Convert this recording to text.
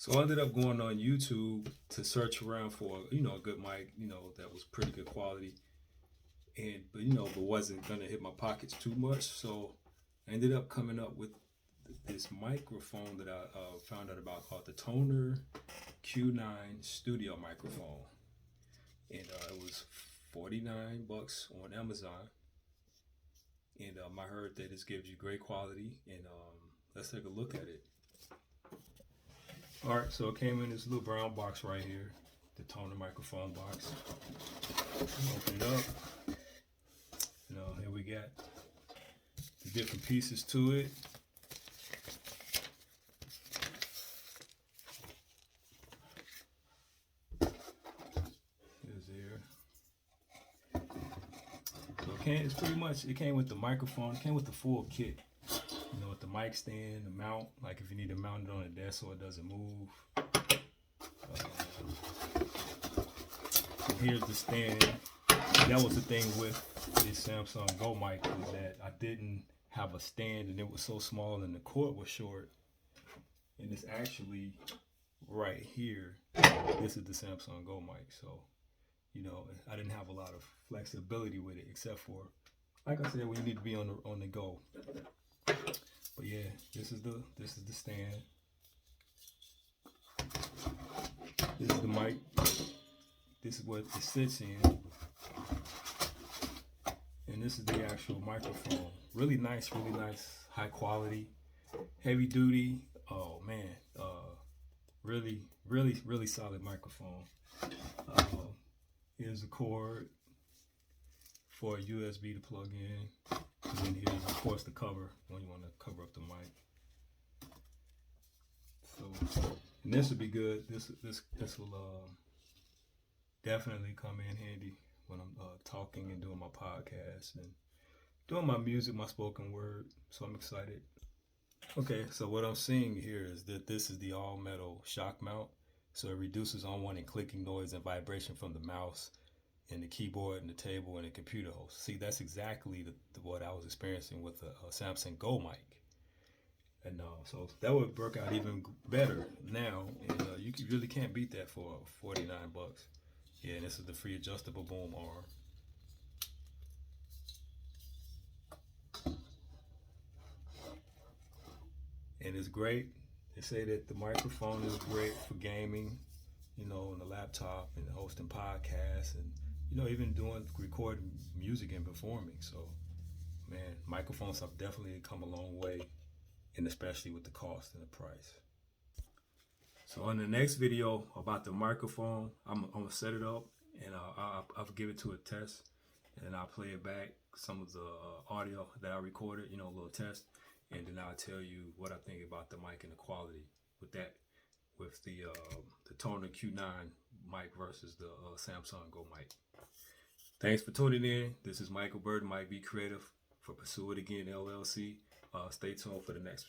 So I ended up going on YouTube to search around for, a good mic, that was pretty good quality. But wasn't gonna hit my pockets too much. So I ended up coming up with this microphone that I found out about called the Tonor Q9 Studio microphone. And it was $49 on Amazon. And I heard that this gives you great quality. And let's take a look at it. All right, so it came in this little brown box right here, the Tonor microphone box. Open it up. Here we got the different pieces to it. Here's there. So it's pretty much, it came with the microphone, it came with the full kit. With the mic stand, the mount, like if you need to mount it on a desk so it doesn't move. Here's the stand. That was the thing with this Samsung Go mic, was that I didn't have a stand and it was so small and the cord was short. And it's actually right here. This is the Samsung Go mic. So, I didn't have a lot of flexibility with it, except for, like I said, when you need to be on the go. But yeah, this is the stand. This is the mic. This is what it sits in. And this is the actual microphone. Really nice, high quality, heavy duty. Oh man, really solid microphone. Here's a cord for a USB to plug in. And then here's, of course, the cover when you want to cover up the mic. So, and this would be good. This will definitely come in handy when I'm talking and doing my podcast and doing my music, my spoken word. So I'm excited. Okay, so what I'm seeing here is that this is the all metal shock mount. So it reduces unwanted clicking noise and vibration from the mouse and the keyboard and the table and the computer host. See, that's exactly what I was experiencing with a Samsung Go mic. And so that would work out even better now. And you really can't beat that for $49. Yeah, and this is the free adjustable boom arm. And it's great. They say that the microphone is great for gaming, on the laptop and hosting podcasts and, even recording music and performing. So, man, microphones have definitely come a long way, and especially with the cost and the price. So on the next video about the microphone, I'm gonna set it up and I'll give it to a test, and then I'll play it back, some of the audio that I recorded, a little test, and then I'll tell you what I think about the mic and the quality with the Tonor Q9 mic versus the Samsung Go mic. Thanks for tuning in. This is Michael Burton, Mike Be Creative for Pursue It Again LLC. Stay tuned for the next